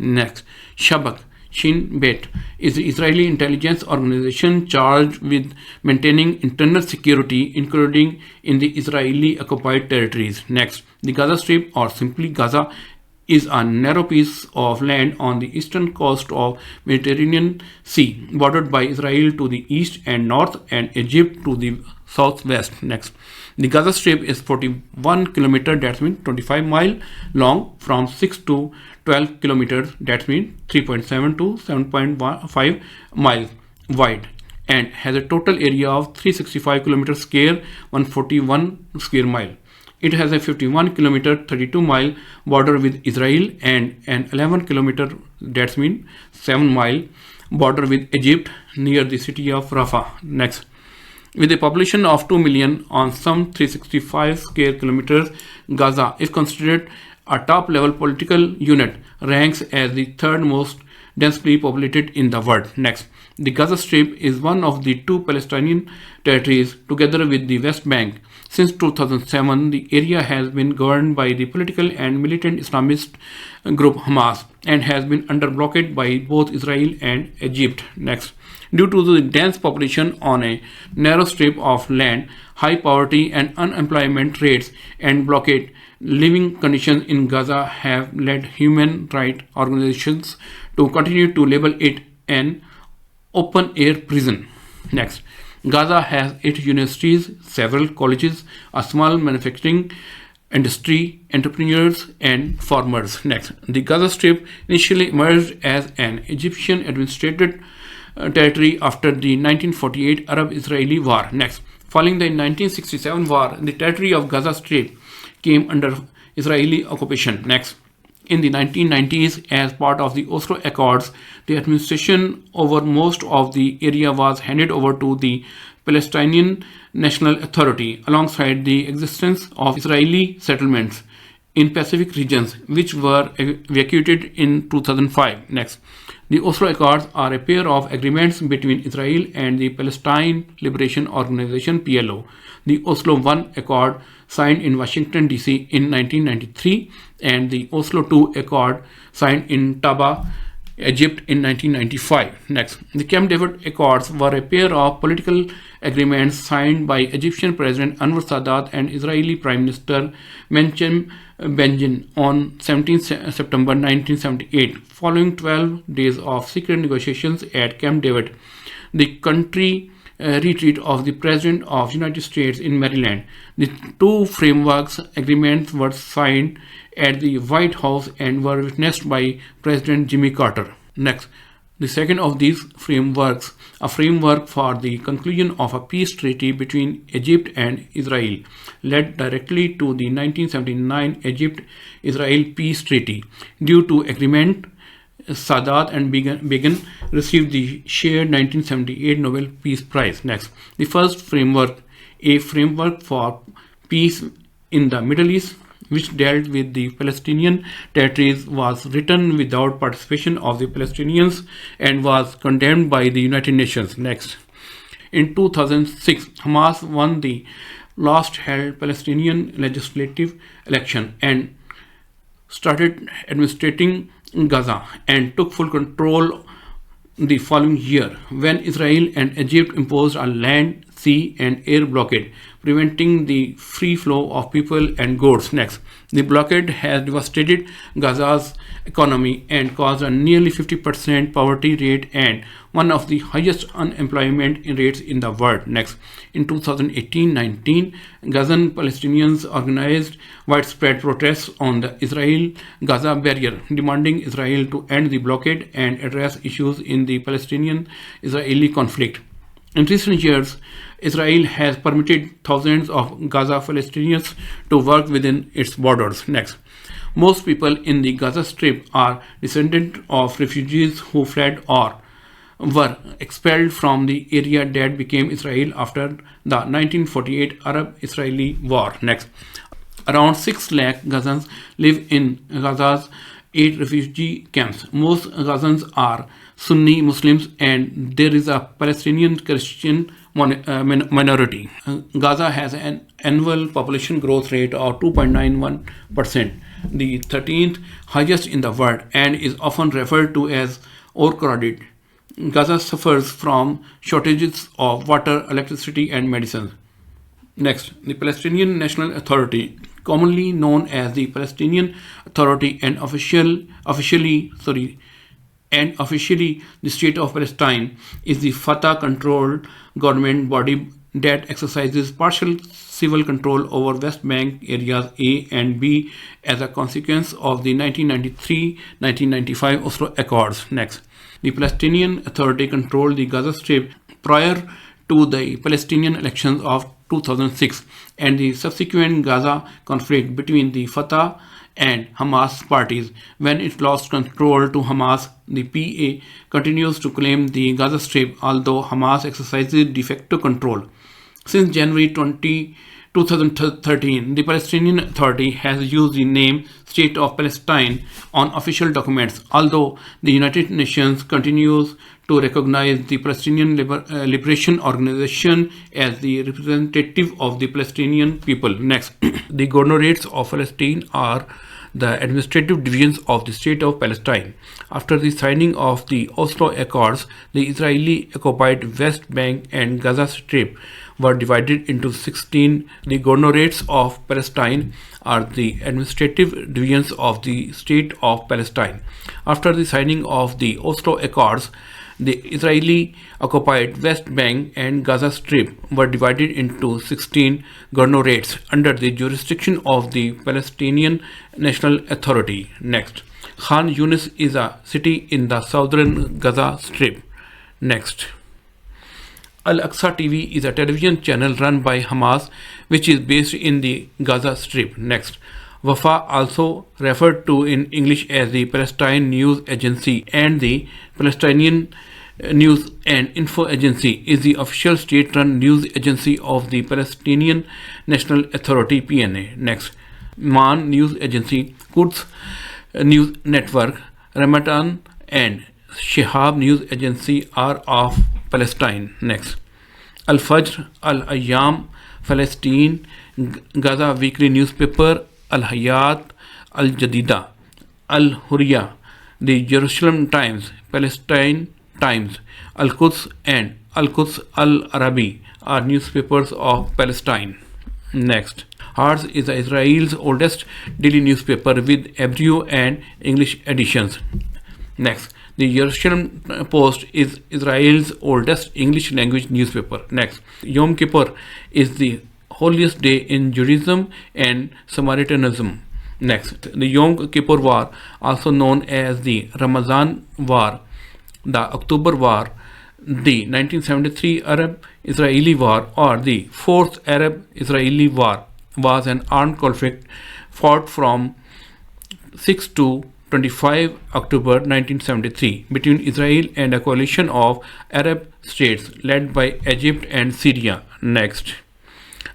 Next, Shabak Shin Bet is the Israeli intelligence organization charged with maintaining internal security, including in the Israeli occupied territories. Next, the Gaza Strip, or simply Gaza, is a narrow piece of land on the eastern coast of Mediterranean Sea, bordered by Israel to the east and north and Egypt to the southwest. Next, the Gaza Strip is 41 kilometers, that means 25 miles long, from 6 to 12 kilometers, that means 3.7 to 7.5 miles wide, and has a total area of 365 kilometers square, 141 square mile. It has a 51 kilometer 32 mile border with Israel and an 11 kilometer, that means 7 mile border with Egypt near the city of Rafah. Next, with a population of 2 million on some 365 square kilometers, Gaza is considered a top level political unit, ranks as the third most densely populated in the world. Next, the Gaza Strip is one of the two Palestinian territories together with the West Bank. Since 2007, the area has been governed by the political and militant Islamist group Hamas and has been under blockade by both Israel and Egypt. Next, due to the dense population on a narrow strip of land, high poverty and unemployment rates, and blockade, living conditions in Gaza have led human rights organizations to continue to label it an open-air prison. Next, Gaza has 8 universities, several colleges, a small manufacturing industry, entrepreneurs, and farmers. Next, the Gaza Strip initially emerged as an Egyptian administrated territory after the 1948 Arab-Israeli War. Next, following the 1967 war, the territory of Gaza Strip came under Israeli occupation. Next, in the 1990s, as part of the Oslo Accords, the administration over most of the area was handed over to the Palestinian National Authority, alongside the existence of Israeli settlements in Pacific regions, which were evacuated in 2005. Next, the Oslo Accords are a pair of agreements between Israel and the Palestine Liberation Organization (PLO). The Oslo I Accord, signed in Washington, D.C. in 1993, and the Oslo II Accord, signed in Taba, Egypt in 1995. Next, the Camp David Accords were a pair of political agreements signed by Egyptian President Anwar Sadat and Israeli Prime Minister Menachem Begin on 17 September 1978. Following 12 days of secret negotiations at Camp David, the country retreat of the President of the United States in Maryland, the two frameworks agreements were signed at the White House and were witnessed by President Jimmy Carter. Next, the second of these frameworks, a framework for the conclusion of a peace treaty between Egypt and Israel, led directly to the 1979 Egypt-Israel Peace Treaty. Due to agreement, Sadat and Begin received the shared 1978 Nobel Peace Prize. Next, the first framework, a framework for peace in the Middle East, which dealt with the Palestinian territories, was written without participation of the Palestinians and was condemned by the United Nations. Next, in 2006, Hamas won the last held Palestinian legislative election and started administrating Gaza and took full control the following year, when Israel and Egypt imposed a land, sea, and air blockade, preventing the free flow of people and goods. Next, the blockade has devastated Gaza's economy and caused a nearly 50% poverty rate and one of the highest unemployment rates in the world. Next, in 2018-19, Gazan Palestinians organized widespread protests on the Israel-Gaza barrier, demanding Israel to end the blockade and address issues in the Palestinian-Israeli conflict. In recent years, Israel has permitted thousands of Gaza Palestinians to work within its borders. Next, most people in the Gaza Strip are descendants of refugees who fled or were expelled from the area that became Israel after the 1948 Arab-Israeli War. Next, around 6 lakh Gazans live in Gaza's 8 refugee camps. Most Gazans are Sunni Muslims and there is a Palestinian Christian minority. Gaza has an annual population growth rate of 2.91%, the 13th highest in the world, and is often referred to as overcrowded. Gaza suffers from shortages of water, electricity, and medicine. Next, the Palestinian National Authority, commonly known as the Palestinian Authority and officially the State of Palestine, is the Fatah-controlled government body that exercises partial civil control over West Bank areas A and B as a consequence of the 1993-1995 Oslo Accords. Next, the Palestinian Authority controlled the Gaza Strip prior to the Palestinian elections of 2006 and the subsequent Gaza conflict between the Fatah and Hamas parties. When it lost control to Hamas, the PA continues to claim the Gaza Strip, although Hamas exercises de facto control. Since January 2013, the Palestinian Authority has used the name State of Palestine on official documents, although the United Nations continues to recognize the Palestinian Liberation Organization as the representative of the Palestinian people. Next, the governorates of Palestine are the administrative divisions of the State of Palestine. After the signing of the Oslo Accords, the Israeli-occupied West Bank and Gaza Strip were divided into 16. The governorates of Palestine are the administrative divisions of the State of Palestine. After the signing of the Oslo Accords, the Israeli-occupied West Bank and Gaza Strip were divided into 16 governorates under the jurisdiction of the Palestinian National Authority. Next, Khan Yunis is a city in the southern Gaza Strip. Next, Al-Aqsa TV is a television channel run by Hamas, which is based in the Gaza Strip. Next, Wafa, also referred to in English as the Palestine News Agency and the Palestinian News and Info Agency, is the official state-run news agency of the Palestinian National Authority (PNA). Next, Man News Agency, Quds News Network, Ramadan and Shihab News Agency are of Palestine. Next, Al-Fajr, Al-Ayyam, Palestine, Gaza Weekly Newspaper, Al-Hayat, Al-Jadida, Al-Hurriya, the Jerusalem Times, Palestine Times, Al-Quds and Al-Quds Al-Arabi are newspapers of Palestine. Next, Haaretz is Israel's oldest daily newspaper with Hebrew and English editions. Next, the Jerusalem Post is Israel's oldest English language newspaper. Next, Yom Kippur is the holiest day in Judaism and Samaritanism. Next, the Yom Kippur War, also known as the Ramazan War, the October War, the 1973 Arab-Israeli War, or the Fourth Arab-Israeli War, was an armed conflict fought from 6 to 25 October 1973 between Israel and a coalition of Arab states led by Egypt and Syria. Next,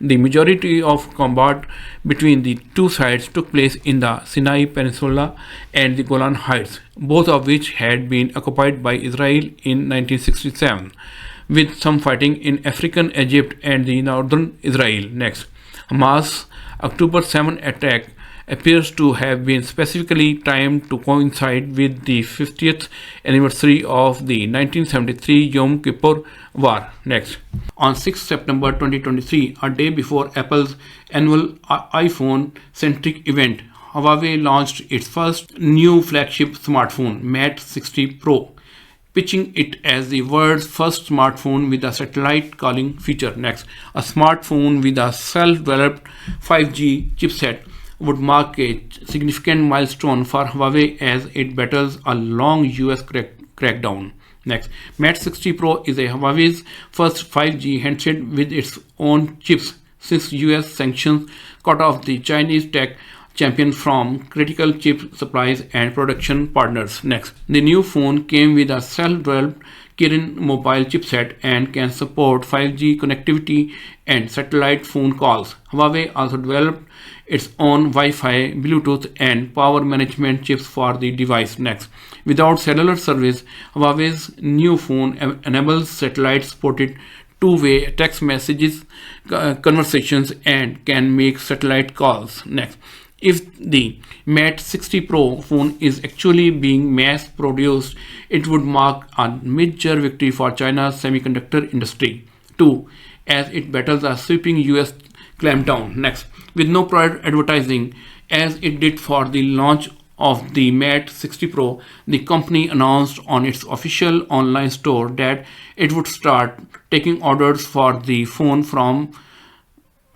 the majority of combat between the two sides took place in the Sinai Peninsula and the Golan Heights, both of which had been occupied by Israel in 1967, with some fighting in African Egypt and the northern Israel. Next, Hamas' October 7 attack appears to have been specifically timed to coincide with the 50th anniversary of the 1973 Yom Kippur War. Next, on 6 September 2023, a day before Apple's annual iPhone-centric event, Huawei launched its first new flagship smartphone, Mate 60 Pro, pitching it as the world's first smartphone with a satellite calling feature. Next, a smartphone with a self-developed 5G chipset would mark a significant milestone for Huawei as it battles a long US crackdown. Next, Mate 60 Pro is a Huawei's first 5G handset with its own chips since US sanctions cut off the Chinese tech champion from critical chip supplies and production partners. Next, the new phone came with a self-developed Kirin mobile chipset and can support 5G connectivity and satellite phone calls. Huawei also developed its own Wi-Fi, Bluetooth, and power management chips for the device. Next, without cellular service, Huawei's new phone enables satellite-supported two-way text messages, conversations, and can make satellite calls. Next, if the Mate 60 Pro phone is actually being mass-produced, it would mark a major victory for China's semiconductor industry. 2. As it battles a sweeping US clampdown. Next, with no prior advertising, as it did for the launch of the Mate 60 Pro, the company announced on its official online store that it would start taking orders for the phone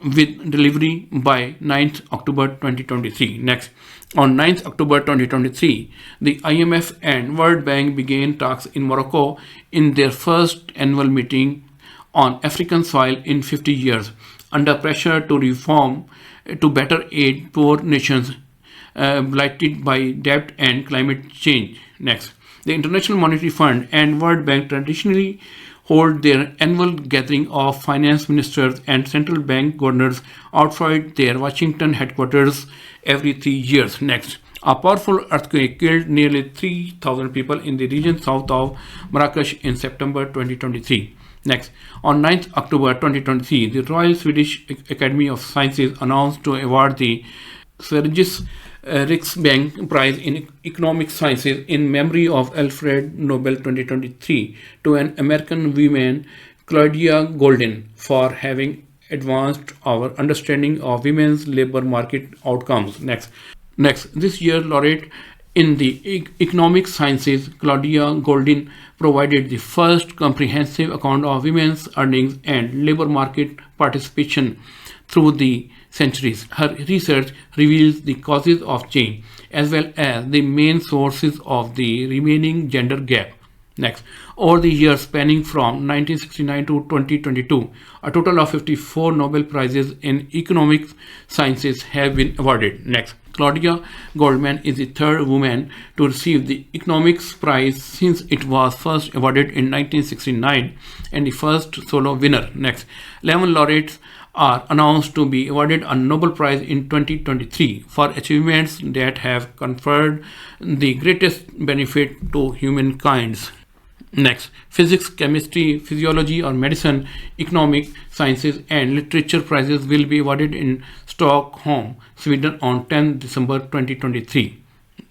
with delivery by 9th October 2023. Next, on 9th October 2023, the IMF and World Bank began talks in Morocco in their first annual meeting on African soil in 50 years, under pressure to reform to better aid poor nations blighted by debt and climate change. Next, the International Monetary Fund and World Bank traditionally hold their annual gathering of finance ministers and central bank governors outside their Washington headquarters every 3 years. Next, a powerful earthquake killed nearly 3,000 people in the region south of Marrakesh in September 2023. Next, on 9th October 2023, the Royal Swedish Academy of Sciences announced to award the Sveriges Riksbank Prize in Economic Sciences in memory of Alfred Nobel 2023 to an American woman, Claudia Goldin, for having advanced our understanding of women's labor market outcomes. Next, this year laureate in the economic sciences, Claudia Goldin provided the first comprehensive account of women's earnings and labor market participation through the centuries. Her research reveals the causes of change as well as the main sources of the remaining gender gap. Next, over the years spanning from 1969 to 2022, a total of 54 Nobel Prizes in economic sciences have been awarded. Next, Claudia Goldman is the third woman to receive the Economics Prize since it was first awarded in 1969 and the first solo winner. Next, 11 laureates are announced to be awarded a Nobel Prize in 2023 for achievements that have conferred the greatest benefit to humankind. Next, physics, chemistry, physiology or medicine, economic sciences and literature prizes will be awarded in Stockholm, Sweden on 10 December 2023.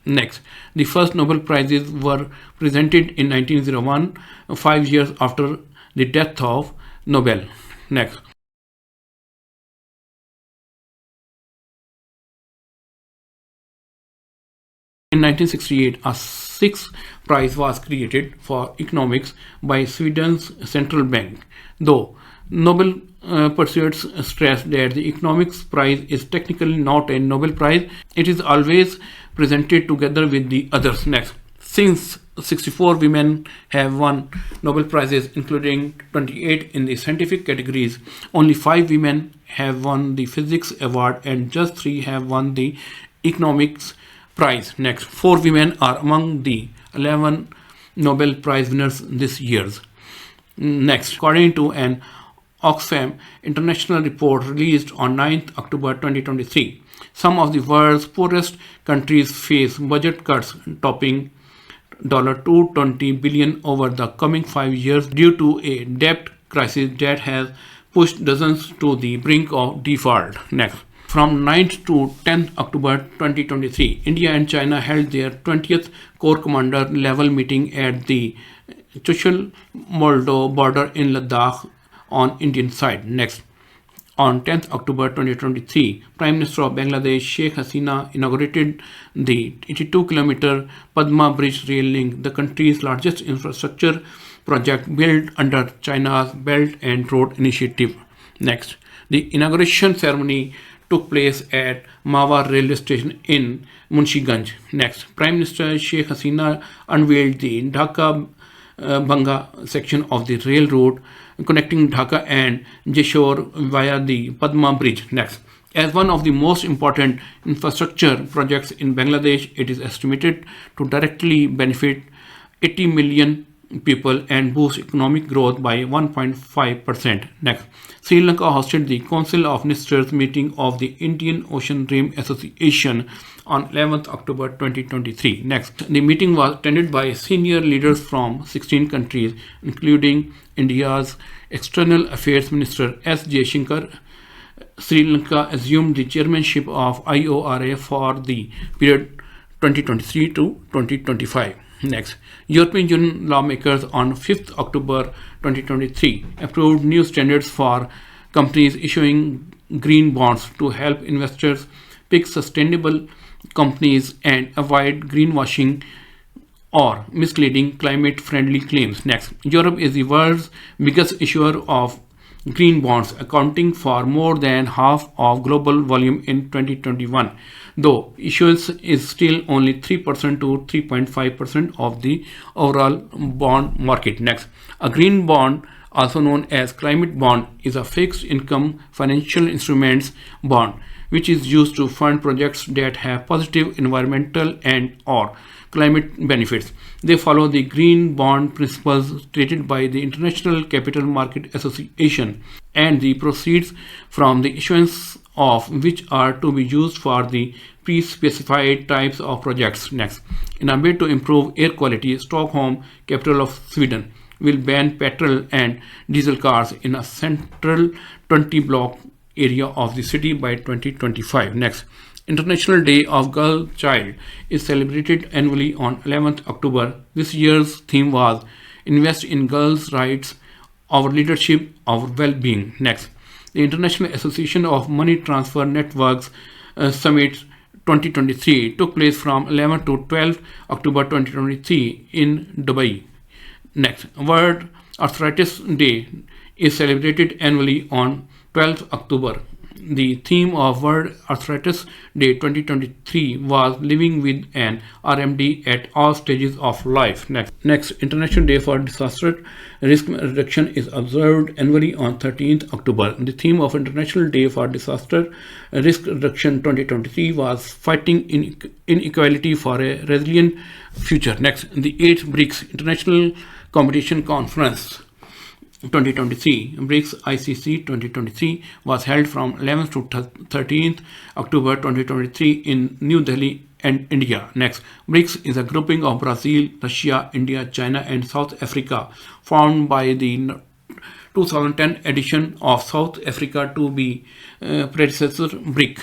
Next, the first Nobel Prizes were presented in 1901, 5 years after the death of Nobel. Next, in 1968, a sixth prize was created for economics by Sweden's central bank. Though Nobel pursuits stress that the economics prize is technically not a Nobel Prize, it is always presented together with the others. Next, since 64 women have won Nobel Prizes, including 28 in the scientific categories, only 5 women have won the physics award and just 3 have won the economics prize. Next, 4 women are among the 11 Nobel Prize winners this year. Next, according to an Oxfam international report released on 9th October 2023, some of the world's poorest countries face budget cuts topping $220 billion over the coming 5 years due to a debt crisis that has pushed dozens to the brink of default. Next, from 9th to 10th October 2023, India and China held their 20th Corps Commander level meeting at the Chushul-Moldo border in Ladakh on Indian side. Next, on 10th October 2023, Prime Minister of Bangladesh Sheikh Hasina inaugurated the 82-kilometer Padma Bridge rail link, the country's largest infrastructure project built under China's Belt and Road Initiative. Next, the inauguration ceremony took place at Mawa railway station in Munshiganj. Next, Prime Minister Sheikh Hasina unveiled the Dhaka Banga section of the railroad connecting Dhaka and Jeshore via the Padma Bridge. Next, as one of the most important infrastructure projects in Bangladesh, it is estimated to directly benefit 80 million people and boost economic growth by 1.5%. Next, Sri Lanka hosted the Council of Ministers meeting of the Indian Ocean Rim Association on 11th October 2023. Next, the meeting was attended by senior leaders from 16 countries, including India's External Affairs Minister S. Jaishankar. Sri Lanka assumed the chairmanship of IORA for the period 2023 to 2025. Next, European Union lawmakers on 5th October 2023 approved new standards for companies issuing green bonds to help investors pick sustainable companies and avoid greenwashing or misleading climate-friendly claims. Next, Europe is the world's biggest issuer of green bonds, accounting for more than half of global volume in 2021, though issuance is still only 3% to 3.5% of the overall bond market. Next, a green bond, also known as climate bond, is a fixed income financial instruments bond which is used to fund projects that have positive environmental and or climate benefits. They follow the green bond principles stated by the International Capital Market Association, and the proceeds from the issuance of which are to be used for the pre-specified types of projects. Next, in a bid to improve air quality, Stockholm, capital of Sweden, will ban petrol and diesel cars in a central 20-block area of the city by 2025. Next, International Day of Girl Child is celebrated annually on 11th October. This year's theme was Invest in Girls' Rights, Our Leadership, Our Well-Being. Next, the International Association of Money Transfer Networks Summit 2023 took place from 11 to 12 October 2023 in Dubai. Next, World Arthritis Day is celebrated annually on 12th October. The theme of World Arthritis Day 2023 was Living with an RMD at All Stages of Life. Next, International Day for Disaster Risk Reduction is observed annually on 13th October. The theme of International Day for Disaster Risk Reduction 2023 was Fighting Inequality for a Resilient Future. Next, the 8th BRICS International Competition Conference 2023, BRICS ICC 2023, was held from 11th to 13th October 2023 in New Delhi and India. Next, BRICS is a grouping of Brazil, Russia, India, China, and South Africa, formed by the 2010 edition of South Africa to be predecessor BRIC.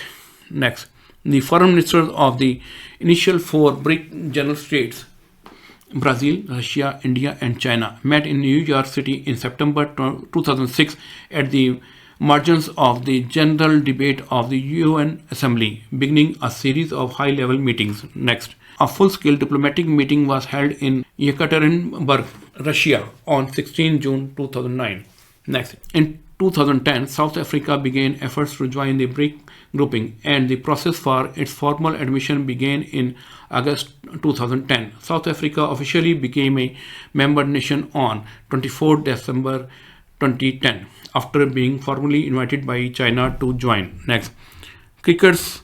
Next, the foreign ministers of the initial 4 BRIC general states, Brazil, Russia, India, and China, met in New York City in September 2006 at the margins of the general debate of the UN Assembly, beginning a series of high-level meetings. Next, a full-scale diplomatic meeting was held in Yekaterinburg, Russia on 16 June 2009. Next, in 2010, South Africa began efforts to join the BRIC grouping, and the process for its formal admission began in August 2010. South Africa officially became a member nation on 24 December 2010 after being formally invited by China to join. Next, cricket's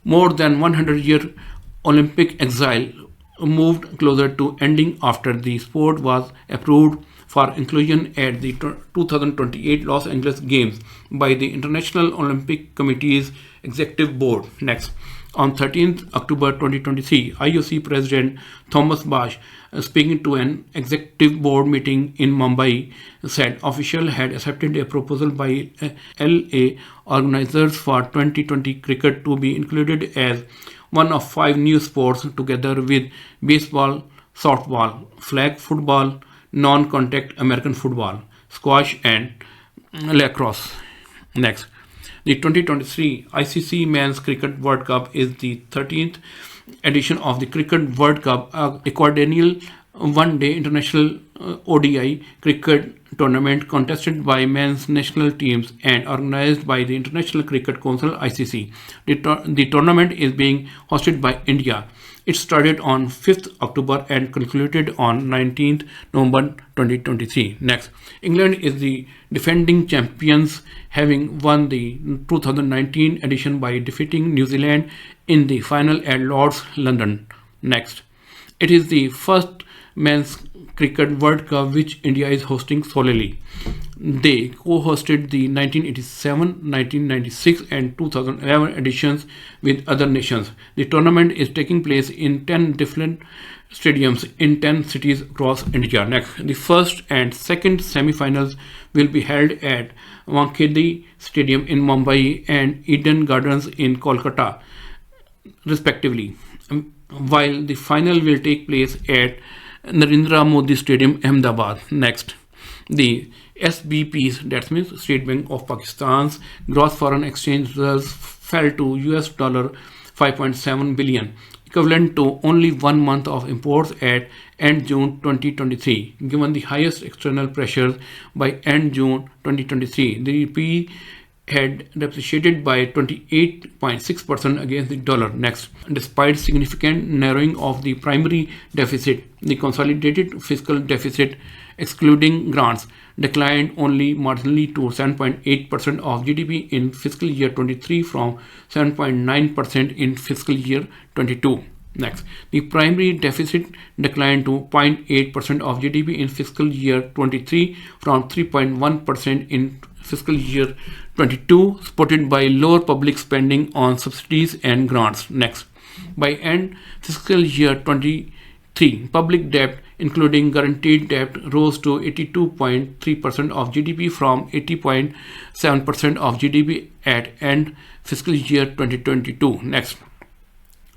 more than 100-year Olympic exile moved closer to ending after the sport was approved for inclusion at the 2028 Los Angeles Games by the International Olympic Committee's Executive Board. Next, on 13th October 2023, IOC President Thomas Bach, speaking to an executive board meeting in Mumbai, said officials had accepted a proposal by LA organizers for 2020 cricket to be included as one of 5 new sports together with baseball, softball, flag football, non-contact American football, squash, and lacrosse. Next, the 2023 ICC Men's Cricket World Cup is the 13th edition of the Cricket World Cup, a quadrennial one-day international ODI cricket tournament contested by men's national teams and organized by the International Cricket Council (ICC). The tournament is being hosted by India. It started on 5th October and concluded on 19th November 2023. Next, England is the defending champions, having won the 2019 edition by defeating New Zealand in the final at Lord's, London. Next, it is the first Men's Cricket World Cup, which India is hosting solely. They co-hosted the 1987, 1996 and 2011 editions with other nations. The tournament is taking place in 10 different stadiums in 10 cities across India. Next, the first and second semi-finals will be held at Wankhede Stadium in Mumbai and Eden Gardens in Kolkata, respectively, while the final will take place at Narendra Modi Stadium, Ahmedabad. Next, the SBP's, that means State Bank of Pakistan's, gross foreign exchange reserves fell to $5.7 billion, equivalent to only 1 month of imports at end June 2023. Given the highest external pressures by end June 2023, the rupee had depreciated by 28.6% against the dollar. Next, despite significant narrowing of the primary deficit, the consolidated fiscal deficit, excluding grants, declined only marginally to 7.8% of GDP in fiscal year 23 from 7.9% in fiscal year 22. Next, the primary deficit declined to 0.8% of GDP in fiscal year 23 from 3.1% in fiscal year 22, supported by lower public spending on subsidies and grants. Next, by end fiscal year 23, public debt, including guaranteed debt, rose to 82.3% of GDP from 80.7% of GDP at end fiscal year 2022. Next,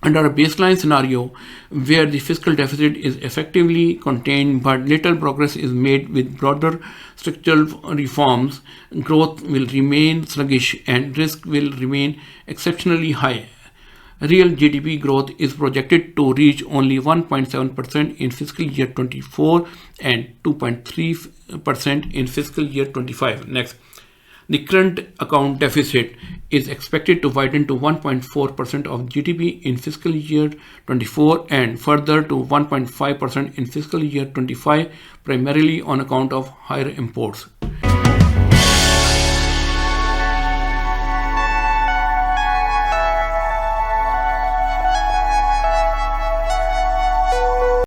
under a baseline scenario where the fiscal deficit is effectively contained but little progress is made with broader structural reforms, growth will remain sluggish and risk will remain exceptionally high. Real GDP growth is projected to reach only 1.7% in fiscal year 24 and 2.3% in fiscal year 25. Next, the current account deficit is expected to widen to 1.4% of GDP in fiscal year 24 and further to 1.5% in fiscal year 25, primarily on account of higher imports.